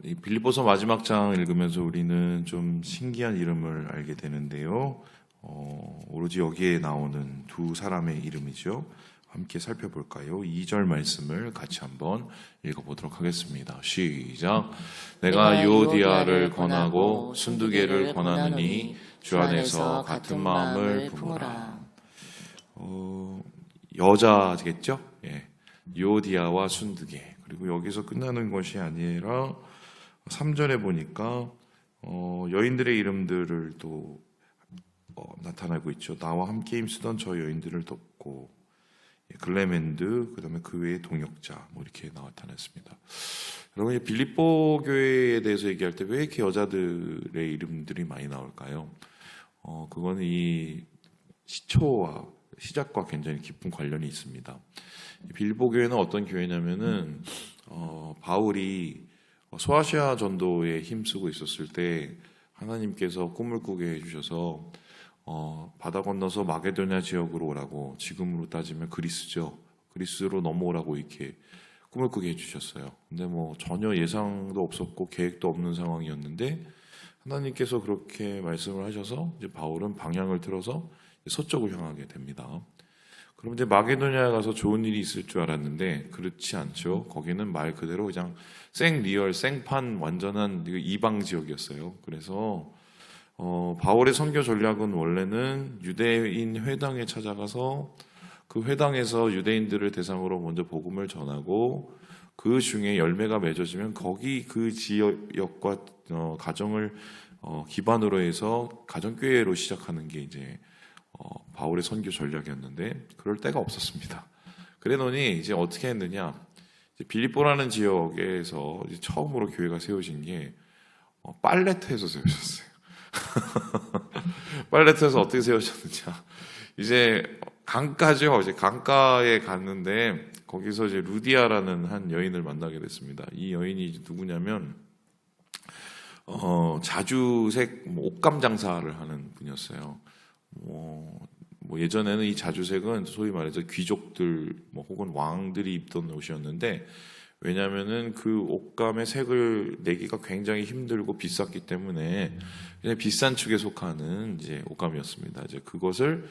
이 빌립보서 마지막 장 읽으면서 우리는 좀 신기한 이름을 알게 되는데요. 오로지 여기에 나오는 두 사람의 이름이죠. 함께 살펴볼까요? 2절 말씀을 같이 한번 읽어보도록 하겠습니다. 시작. 내가 유오디아를 권하고 순두개를 권하느니 주 안에서 같은 마음을 품으라. 여자겠죠? 예. 유오디아와 순두개. 그리고 여기서 끝나는 것이 아니라 3절에 보니까 여인들의 이름들을 또 나타나고 있죠. 나와 함께 힘쓰던 저 여인들을 덮고 글레멘드, 그 다음에 그 외의 동역자 이렇게 나타났습니다. 여러분, 빌립보 교회에 대해서 얘기할 때 왜 이렇게 여자들의 이름들이 많이 나올까요? 그거는 이 시초와 시작과 굉장히 깊은 관련이 있습니다. 빌립보 교회는 어떤 교회냐면은 바울이 소아시아 전도에 힘쓰고 있었을 때 하나님께서 꿈을 꾸게 해주셔서 바다 건너서 마게도냐 지역으로 오라고, 지금으로 따지면 그리스죠. 그리스로 넘어오라고 이렇게 꿈을 꾸게 해주셨어요. 근데 전혀 예상도 없었고 계획도 없는 상황이었는데 하나님께서 그렇게 말씀을 하셔서 이제 바울은 방향을 틀어서 서쪽을 향하게 됩니다. 그럼 이제 마게도냐에 가서 좋은 일이 있을 줄 알았는데 그렇지 않죠. 거기는 말 그대로 그냥 생리얼, 생판 완전한 이방 지역이었어요. 그래서 바울의 선교 전략은 원래는 유대인 회당에 찾아가서 그 회당에서 유대인들을 대상으로 먼저 복음을 전하고 그 중에 열매가 맺어지면 거기 그 지역과 가정을 기반으로 해서 가정교회로 시작하는 게 이제 바울의 선교 전략이었는데 그럴 데가 없었습니다. 그러더니 이제 어떻게 했느냐? 이제 빌립보라는 지역에서 이제 처음으로 교회가 세워진 게 빨레트에서 세워졌어요. 빨레트에서 어떻게 세워졌느냐? 이제 강가죠. 이제 강가에 갔는데 거기서 이제 루디아라는 한 여인을 만나게 됐습니다. 이 여인이 이제 누구냐면 자주색 옷감 장사를 하는 분이었어요. 예전에는 이 자주색은 소위 말해서 귀족들 혹은 왕들이 입던 옷이었는데, 왜냐하면은 그 옷감의 색을 내기가 굉장히 힘들고 비쌌기 때문에 그냥 비싼 축에 속하는 이제 옷감이었습니다. 이제 그것을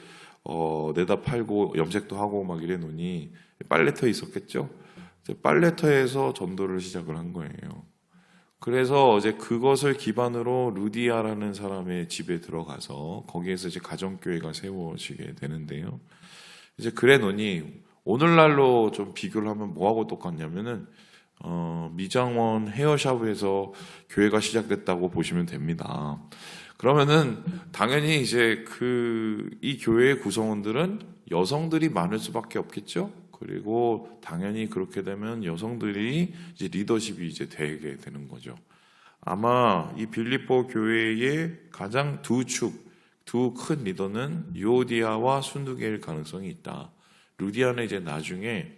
내다 팔고 염색도 하고 막 이래 놓으니 빨래터에 있었겠죠. 빨래터에서 전도를 시작을 한 거예요. 그래서 이제 그것을 기반으로 루디아라는 사람의 집에 들어가서 거기에서 이제 가정교회가 세워지게 되는데요. 이제 그래 놓으니 오늘날로 좀 비교를 하면 뭐하고 똑같냐면은 미장원 헤어샵에서 교회가 시작됐다고 보시면 됩니다. 그러면은 당연히 이제 이 교회의 구성원들은 여성들이 많을 수밖에 없겠죠. 그리고 당연히 그렇게 되면 여성들이 이제 리더십이 이제 되게 되는 거죠. 아마 이 빌립보 교회의 가장 두 큰 리더는 유오디아와 순두개일 가능성이 있다. 루디아는 이제 나중에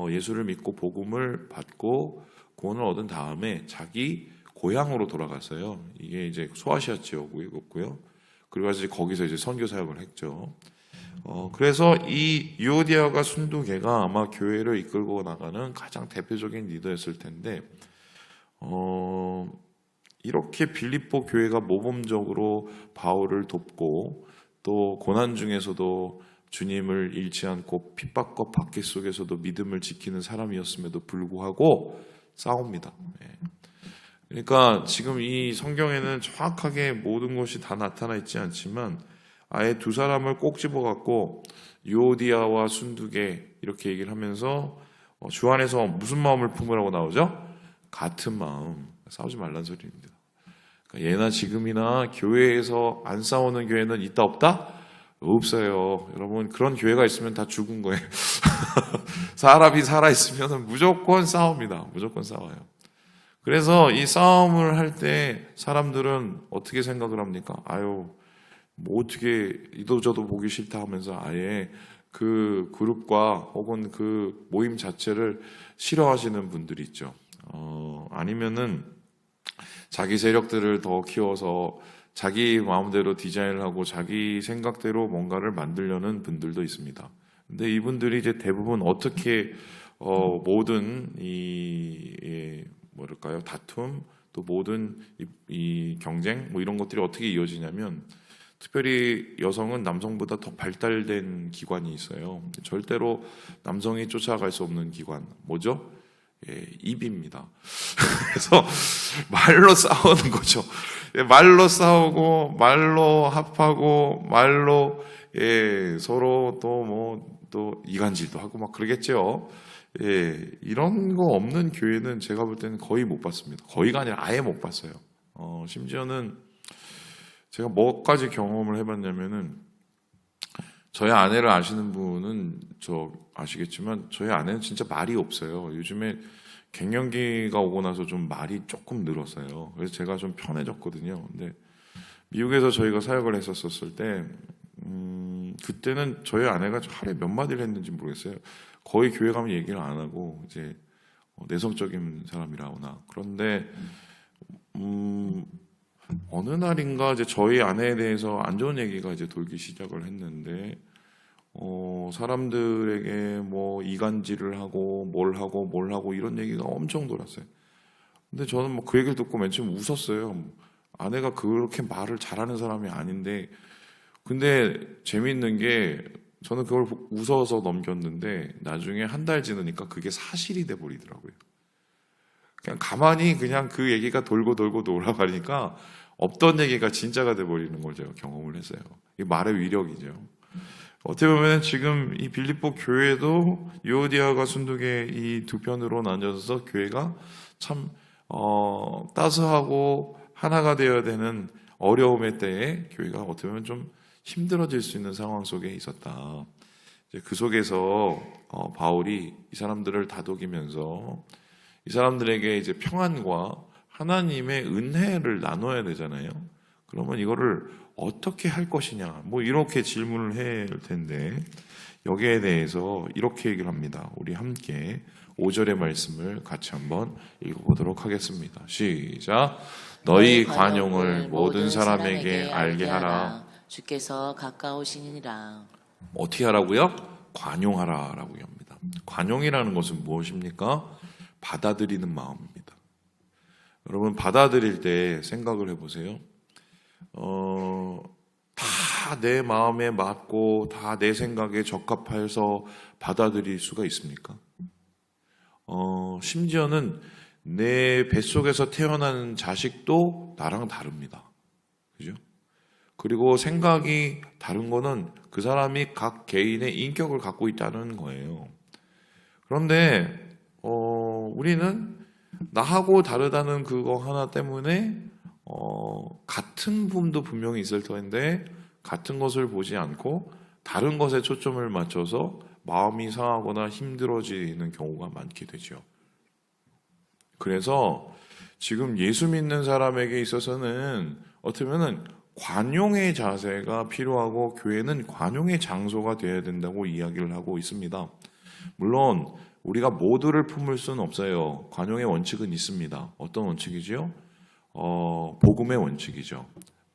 예수를 믿고 복음을 받고 구원을 얻은 다음에 자기 고향으로 돌아갔어요. 이게 이제 소아시아 지역이었고요. 그리고 이제 거기서 이제 선교 사역을 했죠. 그래서 이 유오디아가 순두개가 아마 교회를 이끌고 나가는 가장 대표적인 리더였을 텐데, 이렇게 빌립보 교회가 모범적으로 바울을 돕고 또 고난 중에서도 주님을 잃지 않고 핍박과 박해 속에서도 믿음을 지키는 사람이었음에도 불구하고 싸웁니다. 그러니까 지금 이 성경에는 정확하게 모든 것이 다 나타나 있지 않지만 아예 두 사람을 꼭 집어갖고 유오디아와 순두개 이렇게 얘기를 하면서 주 안에서 무슨 마음을 품으라고 나오죠? 같은 마음. 싸우지 말란 소리입니다. 그러니까 예나 지금이나 교회에서 안 싸우는 교회는 있다 없다? 없어요. 여러분, 그런 교회가 있으면 다 죽은 거예요. 사람이 살아있으면 무조건 싸웁니다. 무조건 싸워요. 그래서 이 싸움을 할 때 사람들은 어떻게 생각을 합니까? 어떻게 이도저도 보기 싫다 하면서 아예 그 그룹과 혹은 그 모임 자체를 싫어하시는 분들이 있죠. 아니면은 자기 세력들을 더 키워서 자기 마음대로 디자인을 하고 자기 생각대로 뭔가를 만들려는 분들도 있습니다. 근데 이분들이 이제 대부분 어떻게 모든 뭐랄까요, 다툼, 또 모든 이 경쟁 뭐 이런 것들이 어떻게 이어지냐면, 특별히 여성은 남성보다 더 발달된 기관이 있어요. 절대로 남성이 쫓아갈 수 없는 기관, 뭐죠? 예, 입입니다. 그래서 말로 싸우는 거죠. 예, 말로 싸우고, 말로 합하고, 말로 서로 또 이간질도 하고 막 그러겠죠. 예, 이런 거 없는 교회는 제가 볼 때는 거의 못 봤습니다. 거의가 아니라 아예 못 봤어요. 심지어는 제가 뭐까지 경험을 해봤냐면은, 저희 아내를 아시는 분은 아시겠지만 저희 아내는 진짜 말이 없어요. 요즘에 갱년기가 오고 나서 좀 말이 조금 늘었어요. 그래서 제가 좀 편해졌거든요. 근데 미국에서 저희가 사역을 했었을 때 그때는 저희 아내가 하루에 몇 마디를 했는지 모르겠어요. 거의 교회 가면 얘기를 안 하고 이제 내성적인 사람이라거나. 그런데 어느 날인가 이제 저희 아내에 대해서 안 좋은 얘기가 이제 돌기 시작을 했는데, 사람들에게 뭐 이간질을 하고 뭘 하고 이런 얘기가 엄청 돌았어요. 근데 저는 뭐 그 얘기를 듣고 맨 처음 웃었어요. 아내가 그렇게 말을 잘하는 사람이 아닌데, 근데 재미있는 게 저는 그걸 웃어서 넘겼는데 나중에 한 달 지나니까 그게 사실이 돼 버리더라고요. 그냥 가만히 그냥 그 얘기가 돌고 돌아가니까 없던 얘기가 진짜가 돼버리는 걸 제가 경험을 했어요. 이게 말의 위력이죠. 어떻게 보면 지금 이 빌립보 교회도 유오디아와 순두계 이 두 편으로 나뉘어서 교회가 참 따스하고 하나가 되어야 되는 어려움의 때에 교회가 어떻게 보면 좀 힘들어질 수 있는 상황 속에 있었다. 이제 그 속에서 바울이 이 사람들을 다독이면서 이 사람들에게 이제 평안과 하나님의 은혜를 나눠야 되잖아요. 그러면 이거를 어떻게 할 것이냐, 뭐 이렇게 질문을 해야 할 텐데, 여기에 대해서 이렇게 얘기를 합니다. 우리 함께 5절의 말씀을 같이 한번 읽어보도록 하겠습니다. 시작. 너희 관용을 모든 사람에게 알게 하라. 주께서 가까우시니라. 어떻게 하라고요? 관용하라라고 합니다. 관용이라는 것은 무엇입니까? 받아들이는 마음입니다. 여러분, 받아들일 때 생각을 해보세요. 다 내 마음에 맞고 다 내 생각에 적합해서 받아들일 수가 있습니까? 심지어는 내 뱃속에서 태어난 자식도 나랑 다릅니다. 그죠? 그리고 생각이 다른 거는 그 사람이 각 개인의 인격을 갖고 있다는 거예요. 그런데 우리는 나하고 다르다는 그거 하나 때문에 같은 부분도 분명히 있을 텐데 같은 것을 보지 않고 다른 것에 초점을 맞춰서 마음이 상하거나 힘들어지는 경우가 많게 되죠. 그래서 지금 예수 믿는 사람에게 있어서는 어떻게 보면 관용의 자세가 필요하고 교회는 관용의 장소가 되어야 된다고 이야기를 하고 있습니다. 물론 우리가 모두를 품을 수는 없어요. 관용의 원칙은 있습니다. 어떤 원칙이죠? 복음의 원칙이죠.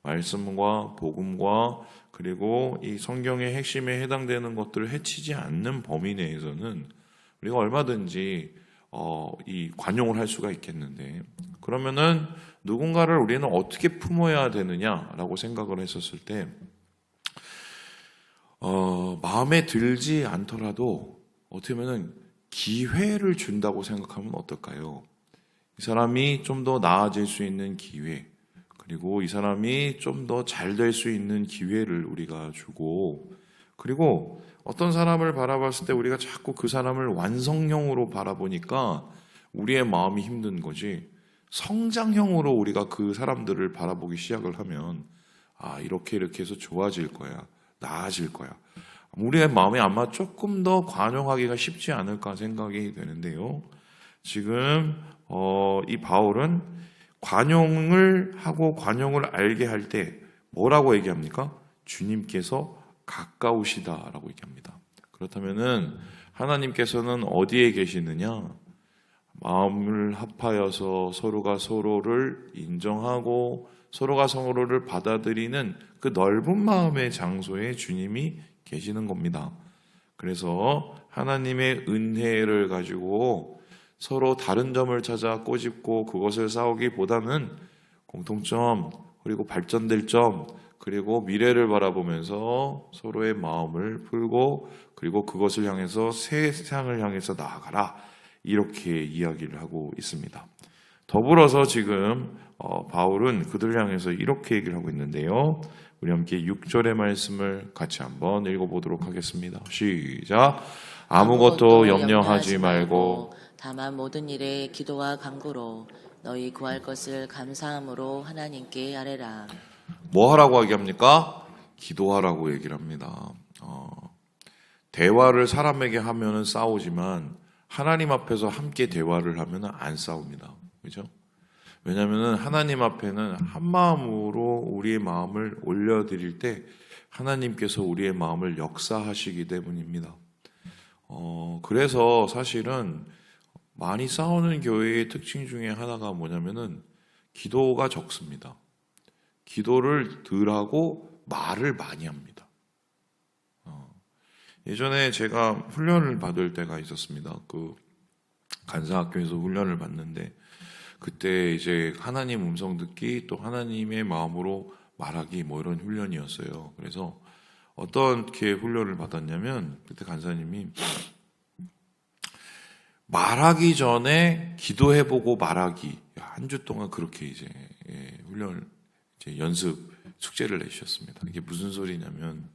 말씀과 복음과 그리고 이 성경의 핵심에 해당되는 것들을 해치지 않는 범위 내에서는 우리가 얼마든지 이 관용을 할 수가 있겠는데, 그러면은 누군가를 우리는 어떻게 품어야 되느냐라고 생각을 했었을 때 마음에 들지 않더라도 어떻게 보면은 기회를 준다고 생각하면 어떨까요? 이 사람이 좀 더 나아질 수 있는 기회, 그리고 이 사람이 좀 더 잘 될 수 있는 기회를 우리가 주고, 그리고 어떤 사람을 바라봤을 때 우리가 자꾸 그 사람을 완성형으로 바라보니까 우리의 마음이 힘든 거지, 성장형으로 우리가 그 사람들을 바라보기 시작을 하면 이렇게 해서 좋아질 거야, 나아질 거야, 우리의 마음이 아마 조금 더 관용하기가 쉽지 않을까 생각이 되는데요. 지금 이 바울은 관용을 하고 관용을 알게 할 때 뭐라고 얘기합니까? 주님께서 가까우시다라고 얘기합니다. 그렇다면은 하나님께서는 어디에 계시느냐? 마음을 합하여서 서로가 서로를 인정하고 서로가 서로를 받아들이는 그 넓은 마음의 장소에 주님이 계시는 겁니다. 그래서 하나님의 은혜를 가지고 서로 다른 점을 찾아 꼬집고 그것을 싸우기보다는 공통점, 그리고 발전될 점, 그리고 미래를 바라보면서 서로의 마음을 풀고 그리고 그것을 향해서 세상을 향해서 나아가라, 이렇게 이야기를 하고 있습니다. 더불어서 지금 바울은 그들을 향해서 이렇게 얘기를 하고 있는데요. 우리 함께 6절의 말씀을 같이 한번 읽어보도록 하겠습니다. 시작. 아무것도 염려하지 말고 다만 모든 일에 기도와 간구로 너희 구할 것을 감사함으로 하나님께 아뢰라. 뭐 하라고 얘기합니까? 기도하라고 얘기를 합니다. 대화를 사람에게 하면은 싸우지만 하나님 앞에서 함께 대화를 하면은 안 싸웁니다. 그죠? 왜냐하면 하나님 앞에는 한 마음으로 우리의 마음을 올려드릴 때 하나님께서 우리의 마음을 역사하시기 때문입니다. 그래서 사실은 많이 싸우는 교회의 특징 중에 하나가 뭐냐면은 기도가 적습니다. 기도를 덜 하고 말을 많이 합니다. 예전에 제가 훈련을 받을 때가 있었습니다. 그 간사학교에서 훈련을 받는데 그때 이제 하나님 음성 듣기 또 하나님의 마음으로 말하기 뭐 이런 훈련이었어요. 그래서 어떻게 훈련을 받았냐면 그때 간사님이 말하기 전에 기도해보고 말하기 한 주 동안 그렇게 이제 훈련을 이제 연습 숙제를 내주셨습니다. 이게 무슨 소리냐면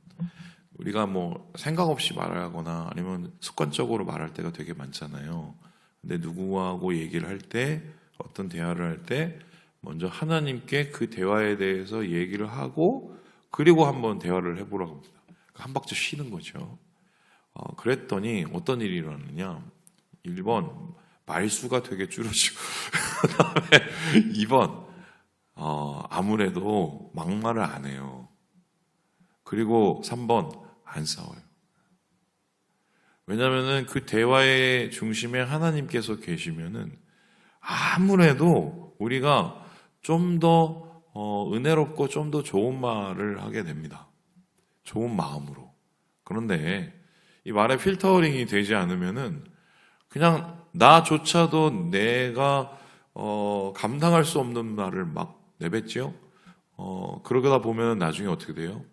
우리가 뭐 생각 없이 말하거나 아니면 습관적으로 말할 때가 되게 많잖아요. 근데 누구하고 얘기를 할 때 어떤 대화를 할 때 먼저 하나님께 그 대화에 대해서 얘기를 하고 그리고 한번 대화를 해보라고 합니다. 한 박자 쉬는 거죠. 그랬더니 어떤 일이 일어나느냐. 1번 말수가 되게 줄어지고 그다음에 2번 아무래도 막말을 안 해요. 그리고 3번 안 싸워요. 왜냐하면 그 대화의 중심에 하나님께서 계시면은 아무래도 우리가 좀 더 은혜롭고 좀 더 좋은 말을 하게 됩니다. 좋은 마음으로. 그런데 이 말에 필터링이 되지 않으면은 그냥 나조차도 내가 감당할 수 없는 말을 막 내뱉지요. 그러다 보면 나중에 어떻게 돼요?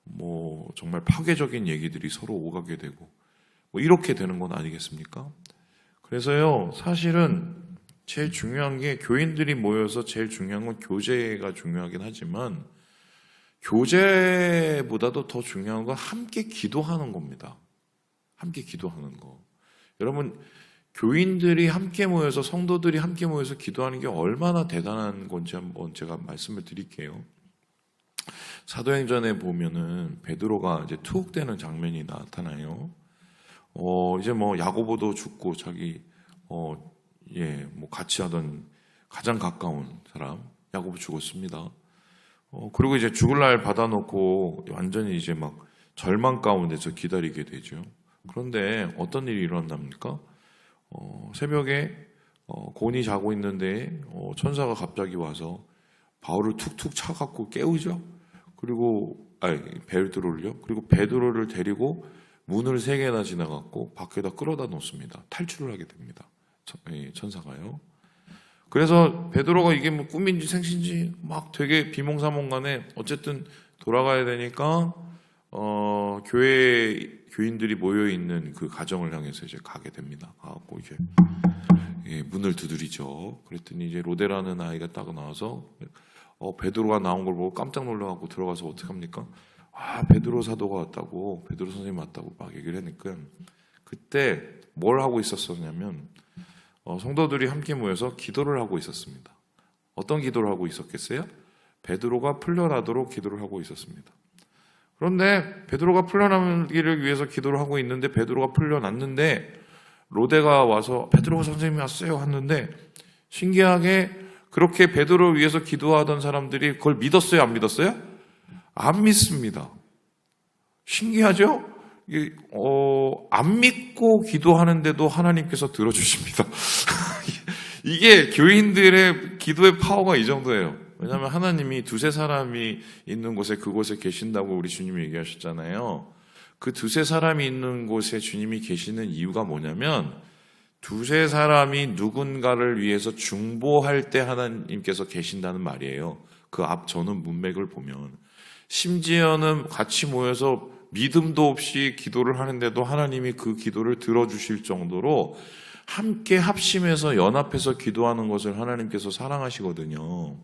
뭐 정말 파괴적인 얘기들이 서로 오가게 되고 뭐 이렇게 되는 건 아니겠습니까? 그래서요, 사실은 제일 중요한 게 교인들이 모여서 제일 중요한 건 교제가 중요하긴 하지만 교제보다도 더 중요한 건 함께 기도하는 겁니다. 함께 기도하는 거. 여러분, 교인들이 함께 모여서 성도들이 함께 모여서 기도하는 게 얼마나 대단한 건지 한번 제가 말씀을 드릴게요. 사도행전에 보면은 베드로가 이제 투옥되는 장면이 나타나요. 이제 뭐 야고보도 죽고 자기 뭐 같이 하던 가장 가까운 사람 야고보 죽었습니다. 그리고 이제 죽을 날 받아놓고 완전히 이제 막 절망 가운데서 기다리게 되죠. 그런데 어떤 일이 일어납니까? 새벽에 곤이 자고 있는데 천사가 갑자기 와서 바울을 툭툭 차갖고 깨우죠. 그리고 베드로를요. 그리고 베드로를 데리고 문을 3개나 지나갔고 밖에다 끌어다 놓습니다. 탈출을 하게 됩니다. 천사가요. 그래서 베드로가 이게 뭐 꿈인지 생신지 막 되게 비몽사몽간에 어쨌든 돌아가야 되니까 교인들이 모여 있는 그 가정을 향해서 이제 가게 됩니다. 가고 이제 문을 두드리죠. 그랬더니 이제 로데라는 아이가 딱 나와서 베드로가 나온 걸 보고 깜짝 놀라갖고 들어가서 어떡합니까? 베드로 사도가 왔다고, 베드로 선생님 왔다고 막 얘기를 하니까 그때 뭘 하고 있었었냐면 성도들이 함께 모여서 기도를 하고 있었습니다. 어떤 기도를 하고 있었겠어요? 베드로가 풀려나도록 기도를 하고 있었습니다. 그런데 베드로가 풀려나기를 위해서 기도를 하고 있는데 베드로가 풀려났는데 로데가 와서 베드로 선생님이 왔어요 하는데 신기하게 그렇게 베드로를 위해서 기도하던 사람들이 그걸 믿었어요? 안 믿었어요? 안 믿습니다. 신기하죠? 안 믿고 기도하는데도 하나님께서 들어주십니다. 이게 교인들의 기도의 파워가 이 정도예요. 왜냐하면 하나님이 2-3사람이 있는 곳에 그곳에 계신다고 우리 주님이 얘기하셨잖아요. 그 2-3사람이 있는 곳에 주님이 계시는 이유가 뭐냐면 두세 사람이 누군가를 위해서 중보할 때 하나님께서 계신다는 말이에요. 그 앞 저는 문맥을 보면 심지어는 같이 모여서 믿음도 없이 기도를 하는데도 하나님이 그 기도를 들어주실 정도로 함께 합심해서 연합해서 기도하는 것을 하나님께서 사랑하시거든요.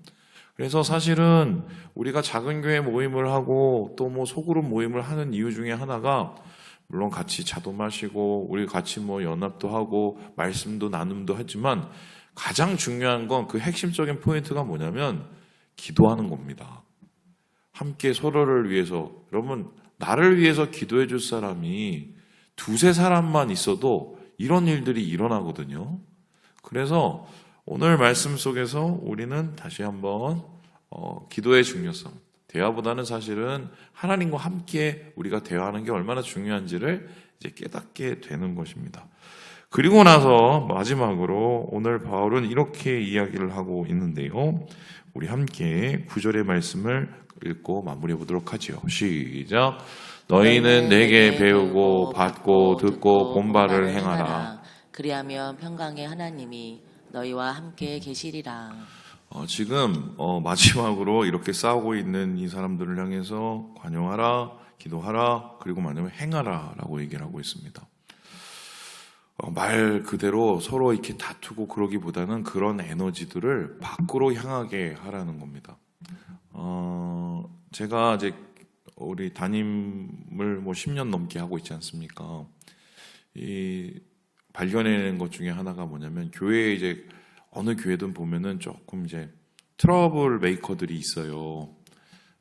그래서 사실은 우리가 작은 교회 모임을 하고 또 뭐 소그룹 모임을 하는 이유 중에 하나가 물론 같이 차도 마시고 우리 같이 뭐 연합도 하고 말씀도 나눔도 하지만 가장 중요한 건 그 핵심적인 포인트가 뭐냐면 기도하는 겁니다. 함께 서로를 위해서 여러분 나를 위해서 기도해 줄 사람이 두세 사람만 있어도 이런 일들이 일어나거든요. 그래서 오늘 말씀 속에서 우리는 다시 한번 기도의 중요성, 대화보다는 사실은 하나님과 함께 우리가 대화하는 게 얼마나 중요한지를 이제 깨닫게 되는 것입니다. 그리고 나서 마지막으로 오늘 바울은 이렇게 이야기를 하고 있는데요. 우리 함께 9절의 말씀을 읽고 마무리해 보도록 하죠. 시작. 너희는 내게 배우고 받고 듣고 본바를 행하라. 그리하면 평강의 하나님이 너희와 함께 계시리라. 지금 마지막으로 이렇게 싸우고 있는 이 사람들을 향해서 관용하라, 기도하라, 그리고 만약에 행하라 라고 얘기를 하고 있습니다. 말 그대로 서로 이렇게 다투고 그러기보다는 그런 에너지들을 밖으로 향하게 하라는 겁니다. 제가 이제 우리 담임을 뭐 10년 넘게 하고 있지 않습니까? 이 발견해낸 것 중에 하나가 뭐냐면 교회에 이제 어느 교회든 보면은 조금 이제 트러블 메이커들이 있어요.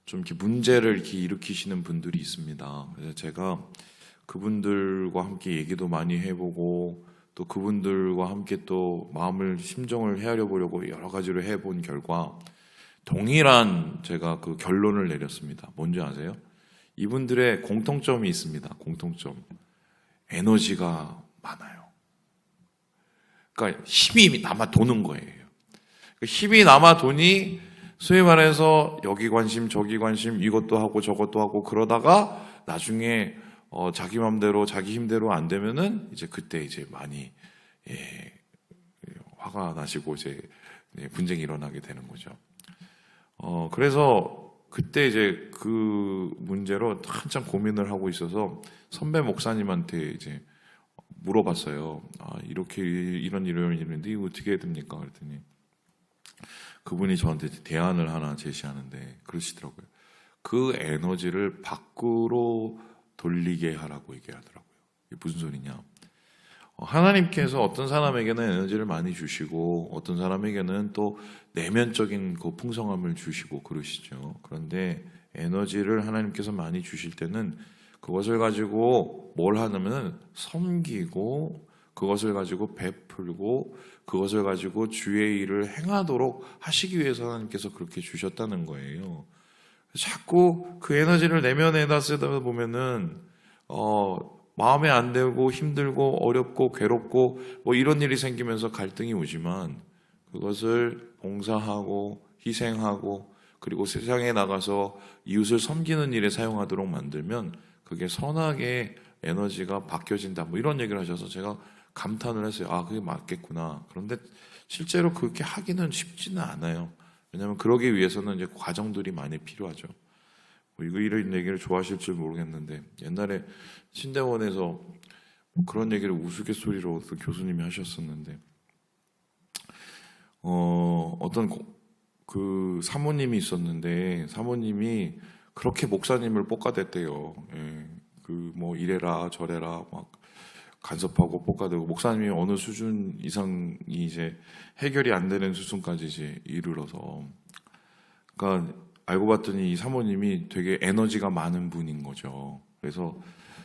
좀 이렇게 문제를 이렇게 일으키시는 분들이 있습니다. 그래서 제가 그분들과 함께 얘기도 많이 해보고 또 그분들과 함께 또 마음을 심정을 헤아려 보려고 여러 가지로 해본 결과 동일한 제가 그 결론을 내렸습니다. 뭔지 아세요? 이분들의 공통점이 있습니다. 공통점. 에너지가 많아요. 그러니까 힘이 남아 도는 거예요. 힘이 남아 도니 소위 말해서 여기 관심 저기 관심 이것도 하고 저것도 하고 그러다가 나중에 자기 맘대로 자기 힘대로 안 되면은 이제 그때 이제 많이 화가 나시고 이제 분쟁이 일어나게 되는 거죠. 그래서 그때 이제 그 문제로 한참 고민을 하고 있어서 선배 목사님한테 이제 물어봤어요. 이렇게 이런 일이 있는데 이거 어떻게 해야 됩니까? 그랬더니 그분이 저한테 대안을 하나 제시하는데 그러시더라고요. 그 에너지를 밖으로 돌리게 하라고 얘기하더라고요. 이게 무슨 소리냐? 하나님께서 어떤 사람에게는 에너지를 많이 주시고 어떤 사람에게는 또 내면적인 그 풍성함을 주시고 그러시죠. 그런데 에너지를 하나님께서 많이 주실 때는 그것을 가지고 뭘 하냐면 섬기고 그것을 가지고 베풀고 그것을 가지고 주의 일을 행하도록 하시기 위해서 하나님께서 그렇게 주셨다는 거예요. 자꾸 그 에너지를 내면에다 쓰다 보면은 마음에 안 들고 힘들고 어렵고 괴롭고 뭐 이런 일이 생기면서 갈등이 오지만 그것을 봉사하고 희생하고 그리고 세상에 나가서 이웃을 섬기는 일에 사용하도록 만들면 그게 선하게 에너지가 바뀌어진다 뭐 이런 얘기를 하셔서 제가 감탄을 했어요. 그게 맞겠구나. 그런데 실제로 그렇게 하기는 쉽지는 않아요. 왜냐하면 그러기 위해서는 이제 과정들이 많이 필요하죠. 이런 얘기를 좋아하실 줄 모르겠는데 옛날에 신대원에서 그런 얘기를 우스갯소리로 어떤 교수님이 하셨었는데 어떤 그 사모님이 있었는데 사모님이 그렇게 목사님을 볶아댔대요. 그 뭐 이래라 저래라 막 간섭하고 볶아대고 목사님이 어느 수준 이상이 이제 해결이 안 되는 수준까지 이제 이르러서 그러니까 알고 봤더니 이 사모님이 되게 에너지가 많은 분인 거죠. 그래서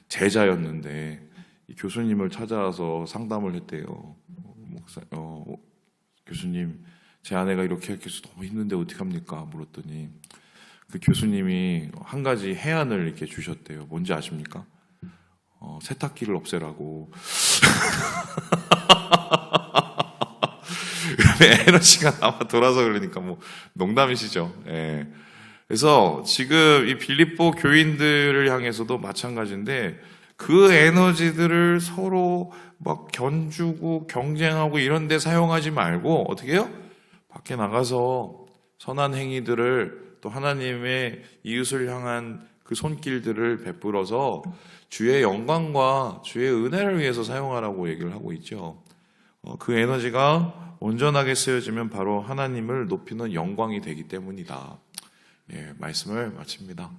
제자였는데 이 교수님을 찾아와서 상담을 했대요. 교수님, 제 아내가 이렇게 해서 너무 힘든데 어떡합니까? 물었더니 그 교수님이 한 가지 해안을 이렇게 주셨대요. 뭔지 아십니까? 세탁기를 없애라고. 에너지가 남아 돌아서 그러니까 뭐 농담이시죠. 예. 그래서 지금 이 빌립보 교인들을 향해서도 마찬가지인데 그 에너지들을 서로 막 견주고 경쟁하고 이런 데 사용하지 말고 어떻게 해요? 밖에 나가서 선한 행위들을 또 하나님의 이웃을 향한 그 손길들을 베풀어서 주의 영광과 주의 은혜를 위해서 사용하라고 얘기를 하고 있죠. 그 에너지가 온전하게 쓰여지면 바로 하나님을 높이는 영광이 되기 때문이다. 예, 말씀을 마칩니다.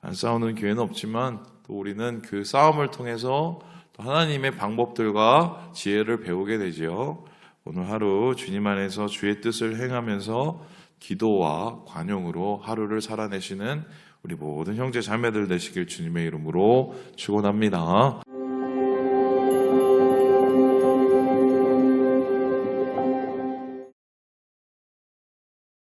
안 싸우는 교회는 없지만 또 우리는 그 싸움을 통해서 또 하나님의 방법들과 지혜를 배우게 되지요. 오늘 하루 주님 안에서 주의 뜻을 행하면서 기도와 관용으로 하루를 살아내시는 우리 모든 형제 자매들 되시길 주님의 이름으로 축원합니다.